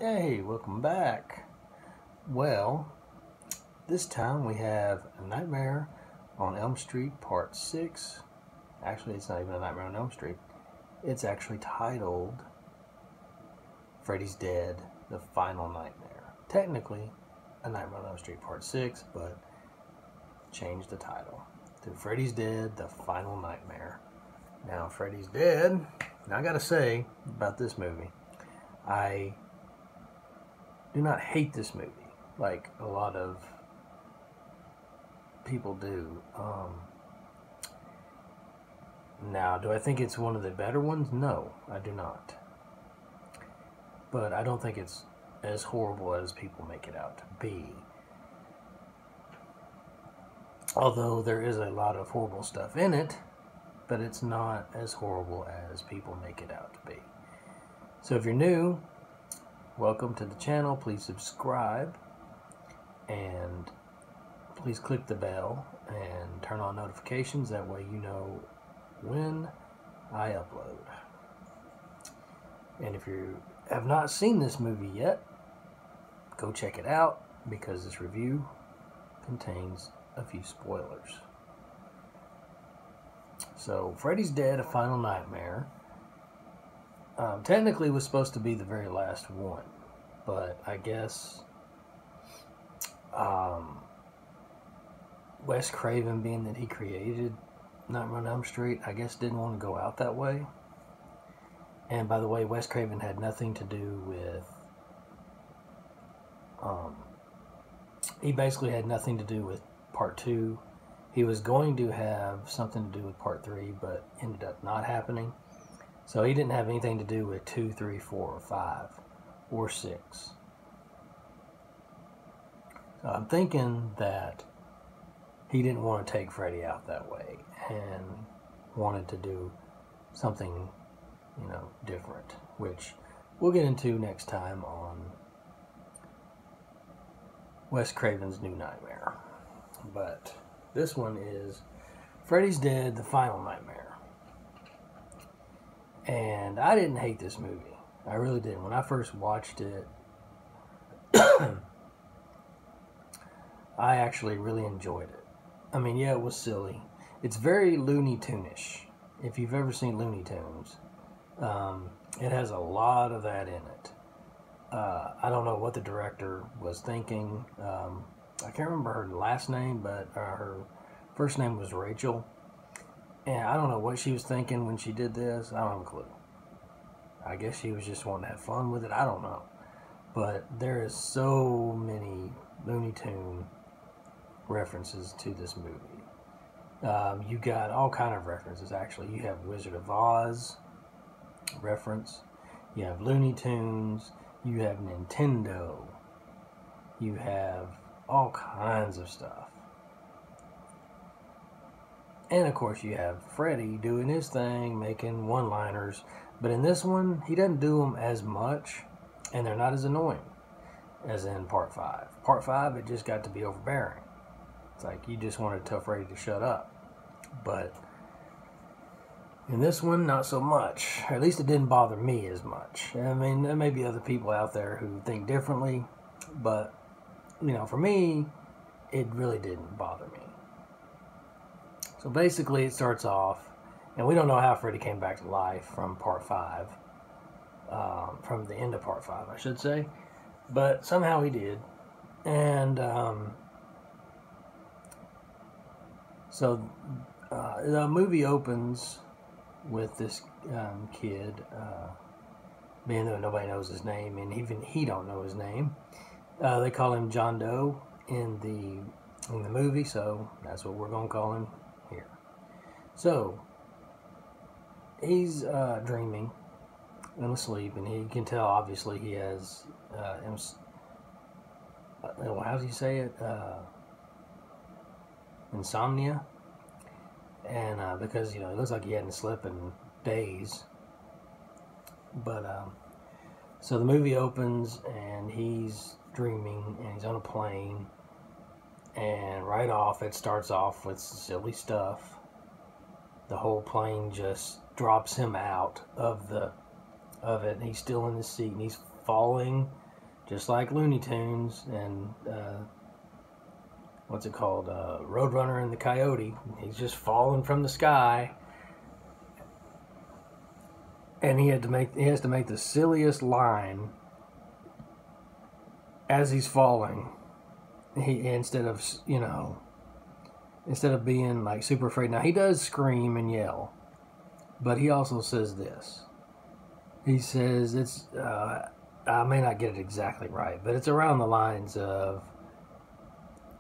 Hey, welcome back. Well, this time we have A Nightmare on Elm Street Part 6. Actually, it's not even A Nightmare on Elm Street. It's actually titled Freddy's Dead, The Final Nightmare. Technically, A Nightmare on Elm Street Part 6, but changed the title to Freddy's Dead, The Final Nightmare. Now, Freddy's Dead, and I gotta say about this movie, I do not hate this movie like a lot of people do. Now, do I think it's one of the better ones? No, I do not. But I don't think it's as horrible as people make it out to be. Although there is a lot of horrible stuff in it, but it's not as horrible as people make it out to be. So if you're new, welcome to the channel. Please subscribe and please click the bell and turn on notifications. That way you know when I upload. And if you have not seen this movie yet, go check it out because this review contains a few spoilers. So, Freddy's Dead, A Final Nightmare technically was supposed to be the very last one, but I guess Wes Craven, being that he created Nightmare on Elm Street, I guess didn't want to go out that way. And by the way, Wes Craven had nothing to do with he basically had nothing to do with part 2. He was going to have something to do with part 3, but ended up not happening. So he didn't have anything to do with 2, 3, 4, or 5, or 6. So I'm thinking that he didn't want to take Freddy out that way and wanted to do something, different, which we'll get into next time on Wes Craven's New Nightmare. But this one is Freddy's Dead, The Final Nightmare. And I didn't hate this movie. I really didn't. When I first watched it, I actually really enjoyed it. I mean, yeah, it was silly. It's very Looney Tune-ish. If you've ever seen Looney Tunes, it has a lot of that in it. I don't know what the director was thinking. I can't remember her last name, but her first name was Rachel. And I don't know what she was thinking when she did this. I don't have a clue. I guess she was just wanting to have fun with it. I don't know. But there is so many Looney Tune references to this movie. You got all kind of references, actually. You have Wizard of Oz reference. You have Looney Tunes. You have Nintendo. You have all kinds of stuff. And of course you have Freddy doing his thing, making one-liners. But in this one, he doesn't do them as much, and they're not as annoying as in Part 5. Part 5, it just got to be overbearing. It's like you just wanted to tell Freddy to shut up. But in this one, not so much. Or at least it didn't bother me as much. I mean, there may be other people out there who think differently, but, for me, it really didn't bother me. So basically, it starts off, and we don't know how Freddy came back to life from Part 5, from the end of Part 5, I should say, but somehow he did. And so the movie opens with this kid, being that nobody knows his name, and even he don't know his name. They call him John Doe in the movie, so that's what we're going to call him here. So he's dreaming and asleep, and he can tell obviously he has how do you say it, insomnia, and because it looks like he hadn't slept in days. But so the movie opens and he's dreaming and he's on a plane, and right off it starts off with silly stuff. The whole plane just drops him out of it, and he's still in the seat, and he's falling just like Looney Tunes and what's it called, Roadrunner and the Coyote. He's just falling from the sky, and he has to make the silliest line as he's falling. Instead of being like super afraid. Now he does scream and yell, but he also says this. He says it's I may not get it exactly right, but it's around the lines of,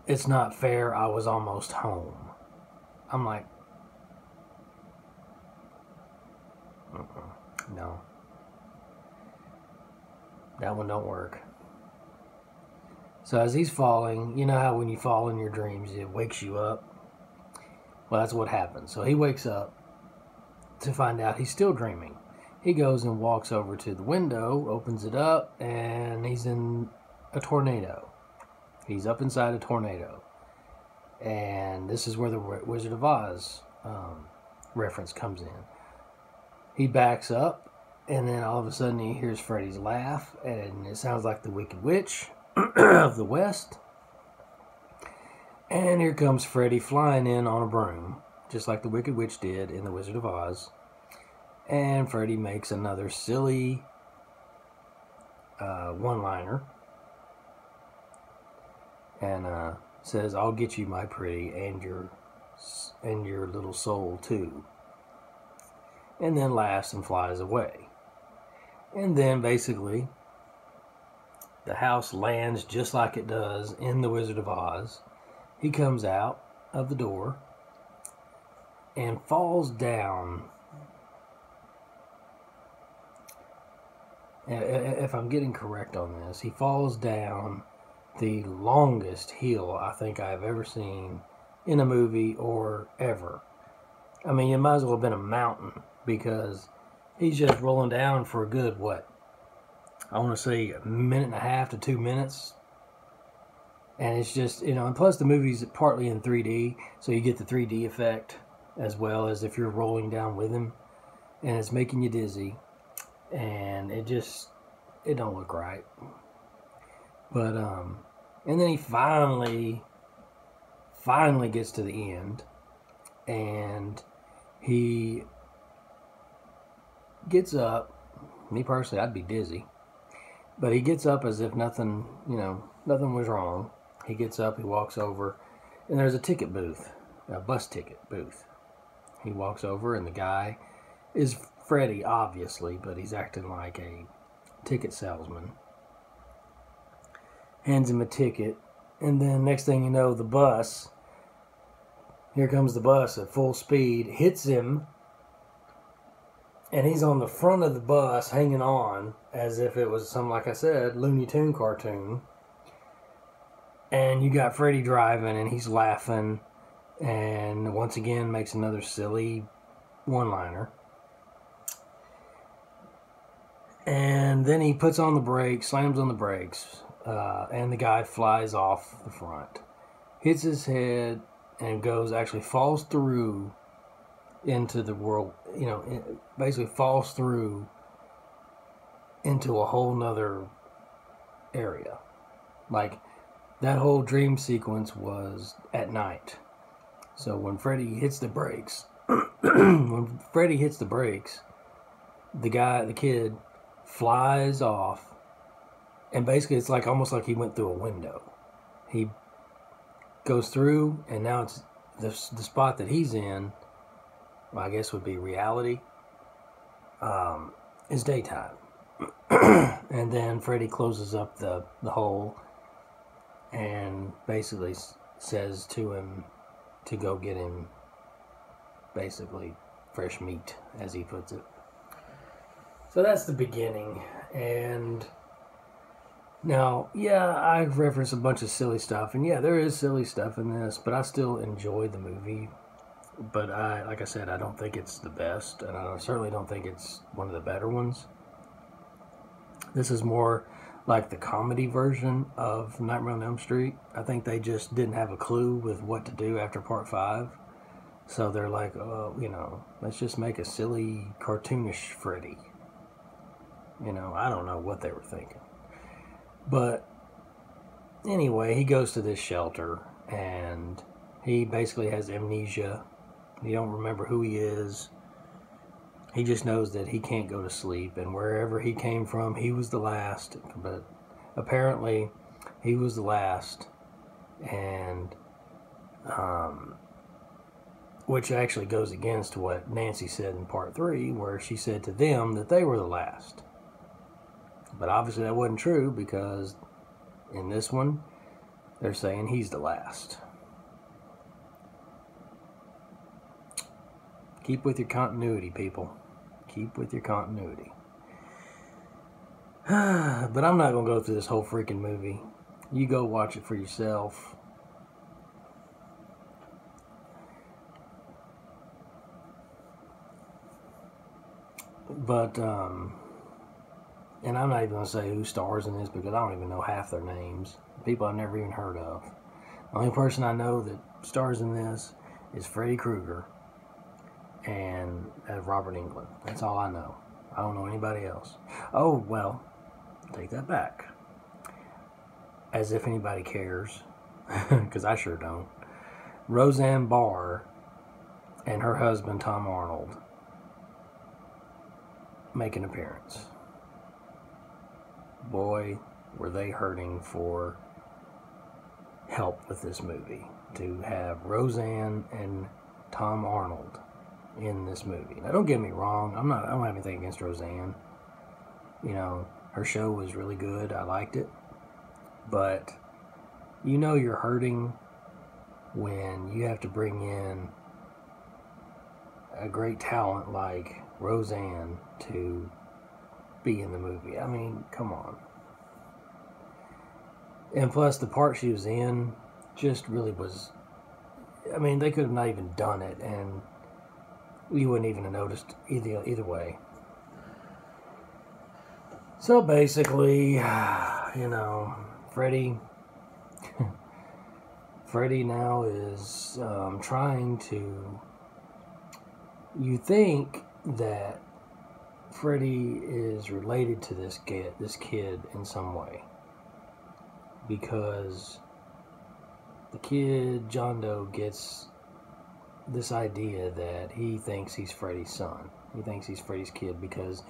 "It's not fair, I was almost home." I'm like, no, that one don't work. So as he's falling, you know how when you fall in your dreams, it wakes you up? Well, that's what happens. So he wakes up to find out he's still dreaming. He goes and walks over to the window, opens it up, and he's in a tornado. He's up inside a tornado. And this is where the Wizard of Oz reference comes in. He backs up, and then all of a sudden he hears Freddy's laugh, and it sounds like the Wicked Witch of the West. And here comes Freddy flying in on a broom, just like the Wicked Witch did in The Wizard of Oz. And Freddy makes another silly one-liner and says, "I'll get you, my pretty, and your little soul too." And then laughs and flies away. And then basically the house lands just like it does in The Wizard of Oz. He comes out of the door and falls down. If I'm getting correct on this, he falls down the longest hill I think I've ever seen in a movie or ever. I mean, it might as well have been a mountain, because he's just rolling down for a good, I want to say 1.5 to 2 minutes. And it's just, and plus the movie's partly in 3D, so you get the 3D effect as well as if you're rolling down with him. And it's making you dizzy. And it don't look right. But, and then he finally gets to the end. And he gets up. Me personally, I'd be dizzy. But he gets up as if nothing was wrong. He gets up, he walks over, and there's a ticket booth, a bus ticket booth. He walks over, and the guy is Freddy, obviously, but he's acting like a ticket salesman. Hands him a ticket, and then next thing you know, here comes the bus at full speed, hits him, and he's on the front of the bus hanging on as if it was some, like I said, Looney Tune cartoon. And you got Freddy driving, and he's laughing, and once again makes another silly one-liner. And then he puts on the brakes, slams on the brakes, and the guy flies off the front, hits his head, and falls through into the world, basically falls through into a whole nother area. Like, that whole dream sequence was at night. So when Freddy hits the brakes, the kid flies off, and basically it's like almost like he went through a window. He goes through, and now it's the spot that he's in, well, I guess would be reality, is daytime. And then Freddy closes up the hole and basically says to him to go get him, basically, fresh meat, as he puts it. So that's the beginning. And now, yeah, I've referenced a bunch of silly stuff, and yeah, there is silly stuff in this, but I still enjoy the movie. But like I said, I don't think it's the best, and I certainly don't think it's one of the better ones. This is more like the comedy version of Nightmare on Elm Street. I think they just didn't have a clue with what to do after part 5. So they're like, let's just make a silly, cartoonish Freddy. I don't know what they were thinking. But anyway, he goes to this shelter, and he basically has amnesia. He don't remember who he is. He just knows that he can't go to sleep, and wherever he came from, he was the last. But apparently, he was the last, and which actually goes against what Nancy said in part 3, where she said to them that they were the last. But obviously that wasn't true, because in this one, they're saying he's the last. Keep with your continuity, people. Keep with your continuity. But I'm not going to go through this whole freaking movie. You go watch it for yourself. But, and I'm not even going to say who stars in this, because I don't even know half their names. People I've never even heard of. The only person I know that stars in this is Freddy Krueger and Robert Englund. That's all I know. I don't know anybody else. Oh, well, take that back. As if anybody cares, because I sure don't. Roseanne Barr and her husband, Tom Arnold, make an appearance. Boy, were they hurting for help with this movie. To have Roseanne and Tom Arnold in this movie. Now, don't get me wrong. I don't have anything against Roseanne. You know, her show was really good. I liked it. But you know you're hurting when you have to bring in a great talent like Roseanne to be in the movie. I mean, come on. And plus, the part she was in just really was... I mean, they could have not even done it, and you wouldn't even have noticed either way. So basically, you know, Freddy now is trying to... You think that Freddy is related to this kid in some way, because the kid, John Doe, gets this idea that he thinks he's Freddy's son. He thinks he's Freddy's kid, because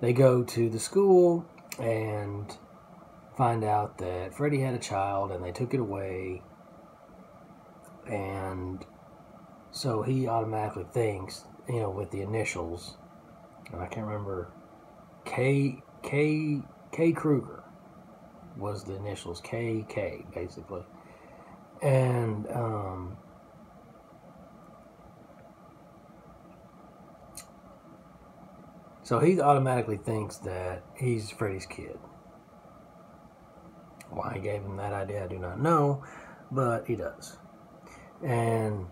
they go to the school and find out that Freddy had a child and they took it away, and so he automatically thinks, you know, with the initials, and I can't remember, K Krueger was the initials, KK, basically. And, so he automatically thinks that he's Freddy's kid. Why he gave him that idea, I do not know, but he does. And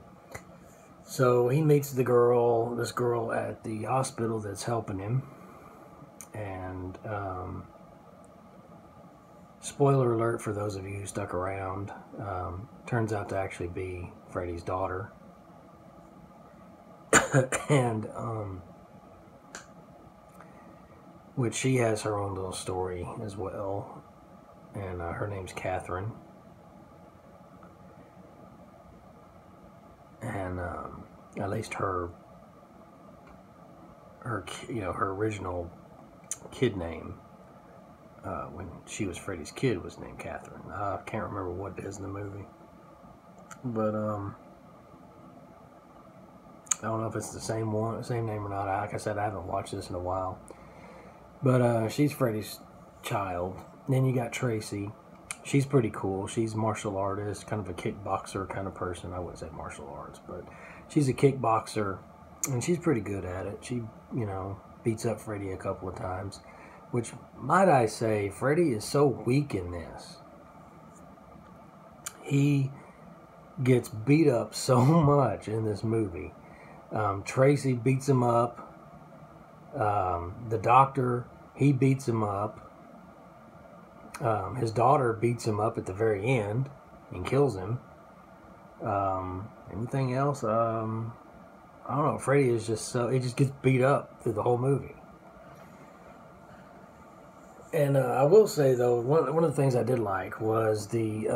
so he meets this girl at the hospital that's helping him. And, spoiler alert for those of you who stuck around, turns out to actually be Freddy's daughter. And, which she has her own little story as well. And her name's Catherine. And at least her original kid name, when she was Freddy's kid, was named Catherine. I can't remember what it is in the movie, but I don't know if it's the same name or not. Like I said, I haven't watched this in a while. But she's Freddy's child. Then you got Tracy. She's pretty cool. She's a martial artist, kind of a kickboxer kind of person. I wouldn't say martial arts, but she's a kickboxer, and she's pretty good at it. She, you know, beats up Freddy a couple of times, which, might I say, Freddy is so weak in this. He gets beat up so much in this movie. Tracy beats him up. The doctor, he beats him up. His daughter beats him up at the very end and kills him. Anything else? I don't know. Freddy is just he just gets beat up through the whole movie. And I will say though, one of the things I did like was the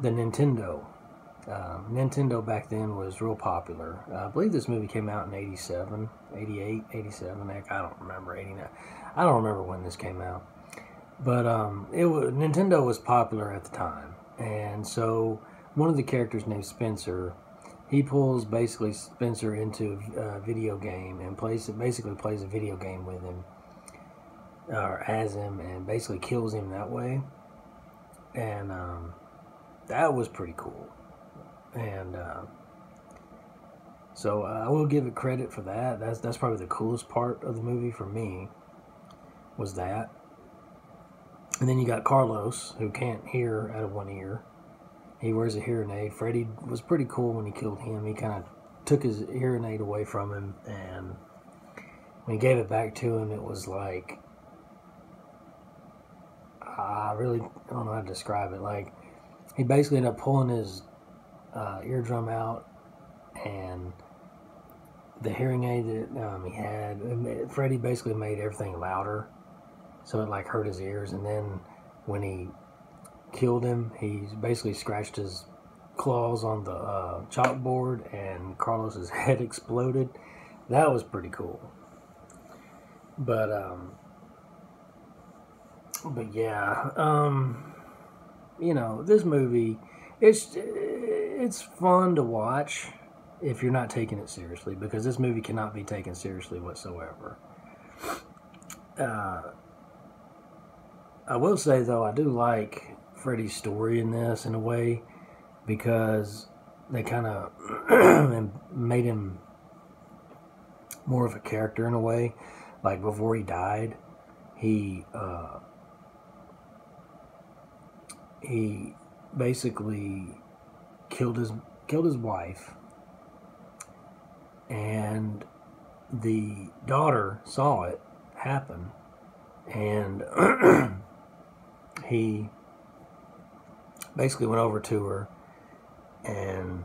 Nintendo. Nintendo back then was real popular. I believe this movie came out in 87, 88, 87. Heck, I don't remember, 89. I don't remember when this came out. But Nintendo was popular at the time. And so one of the characters named Spencer, he pulls basically Spencer into a video game and basically plays a video game with him, or as him, and basically kills him that way. And that was pretty cool. And so I will give it credit for that. That's probably the coolest part of the movie for me, was that. And then you got Carlos, who can't hear out of one ear. He wears a hearing aid. Freddy was pretty cool when he killed him. He kind of took his hearing aid away from him, and when he gave it back to him, it was like, I don't know how to describe it. Like, he basically ended up pulling his eardrum out, and the hearing aid that he had, Freddy basically made everything louder, so it like hurt his ears. And then when he killed him, he basically scratched his claws on the chalkboard, and Carlos's head exploded. That was pretty cool. But yeah, you know, this movie, it's fun to watch if you're not taking it seriously, because this movie cannot be taken seriously whatsoever. I will say though, I do like Freddy's story in this in a way, because they kind of made him more of a character in a way. Like, before he died, he basically killed his wife, and the daughter saw it happen, and he basically went over to her and,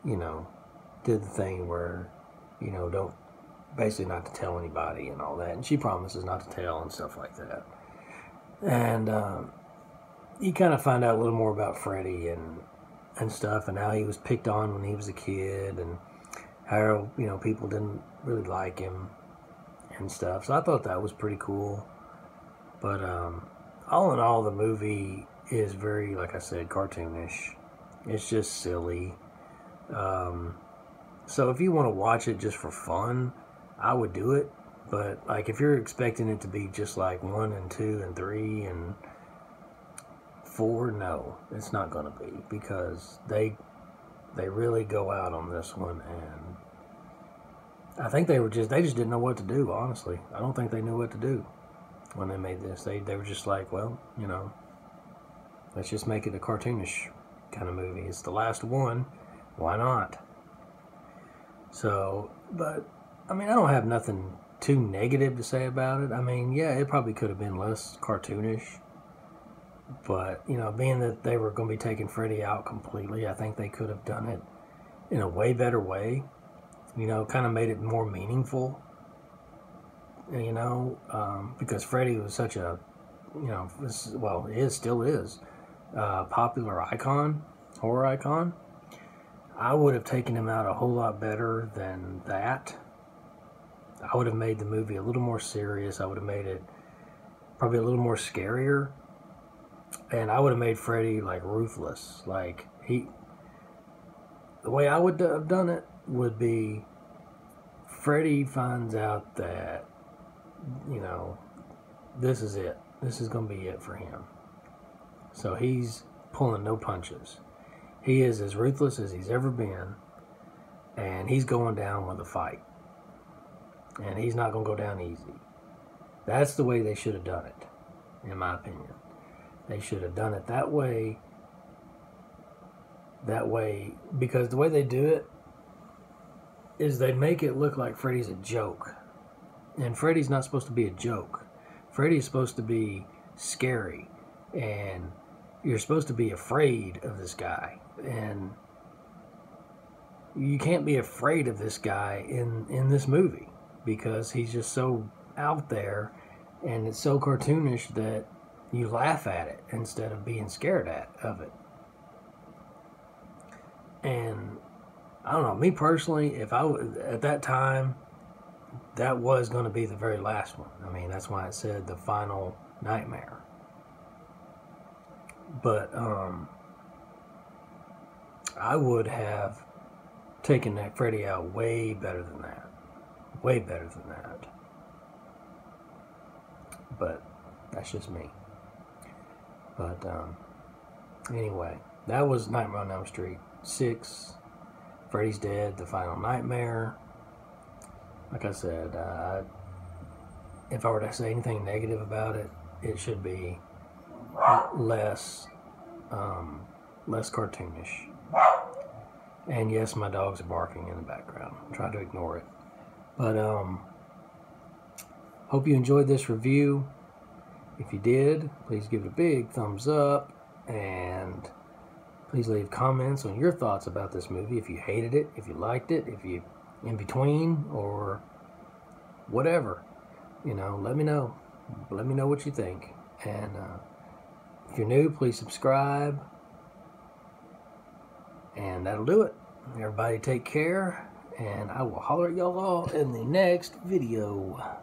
you know, did the thing where, you know, don't, basically not to tell anybody and all that, and she promises not to tell and stuff like that. And you kind of find out a little more about Freddy and stuff, and how he was picked on when he was a kid, and how, you know, people didn't really like him and stuff. So I thought that was pretty cool. But all in all, the movie is very, like I said, cartoonish. It's just silly. So if you want to watch it just for fun, I would do it. But like, if you're expecting it to be just like 1 and 2 and 3 and 4, no, it's not going to be, because they really go out on this one, and I think they just didn't know what to do, honestly. I don't think they knew what to do when they made this. They were just like, well, you know, let's just make it a cartoonish kind of movie. It's the last one, why not? So, but I mean, I don't have nothing too negative to say about it. I mean, yeah, it probably could have been less cartoonish, but, you know, being that they were going to be taking Freddy out completely, I think they could have done it in a way better way. You know, kind of made it more meaningful, you know, because Freddy was such a, you know, still is, popular icon, horror icon. I would have taken him out a whole lot better than that. I would have made the movie a little more serious. I would have made it probably a little more scarier. And I would have made Freddy, like, ruthless. Like, the way I would have done it would be, Freddy finds out that, you know, this is it. This is going to be it for him. So he's pulling no punches. He is as ruthless as he's ever been, and he's going down with a fight. And he's not going to go down easy. That's the way they should have done it, in my opinion. They should have done it that way. That way, because the way they do it is they make it look like Freddy's a joke. And Freddy's not supposed to be a joke. Freddy's supposed to be scary. And you're supposed to be afraid of this guy. And you can't be afraid of this guy in this movie, because he's just so out there, And it's so cartoonish that you laugh at it instead of being scared of it. And I don't know, me personally, if I was at that time, that was going to be the very last one. I mean, that's why it said the final nightmare. But I would have taken that Freddy out way better than that. Way better than that. But that's just me. But anyway, that was Nightmare on Elm Street 6. Freddy's Dead, The Final Nightmare. Like I said, if I were to say anything negative about it, it should be less cartoonish. And yes, my dogs are barking in the background. Try to ignore it. But hope you enjoyed this review. If you did, please give it a big thumbs up, and please leave comments on your thoughts about this movie. If you hated it, if you liked it, if you in between, or whatever, let me know. Let me know what you think. And if you're new, please subscribe. And that'll do it. Everybody take care, and I will holler at y'all all in the next video.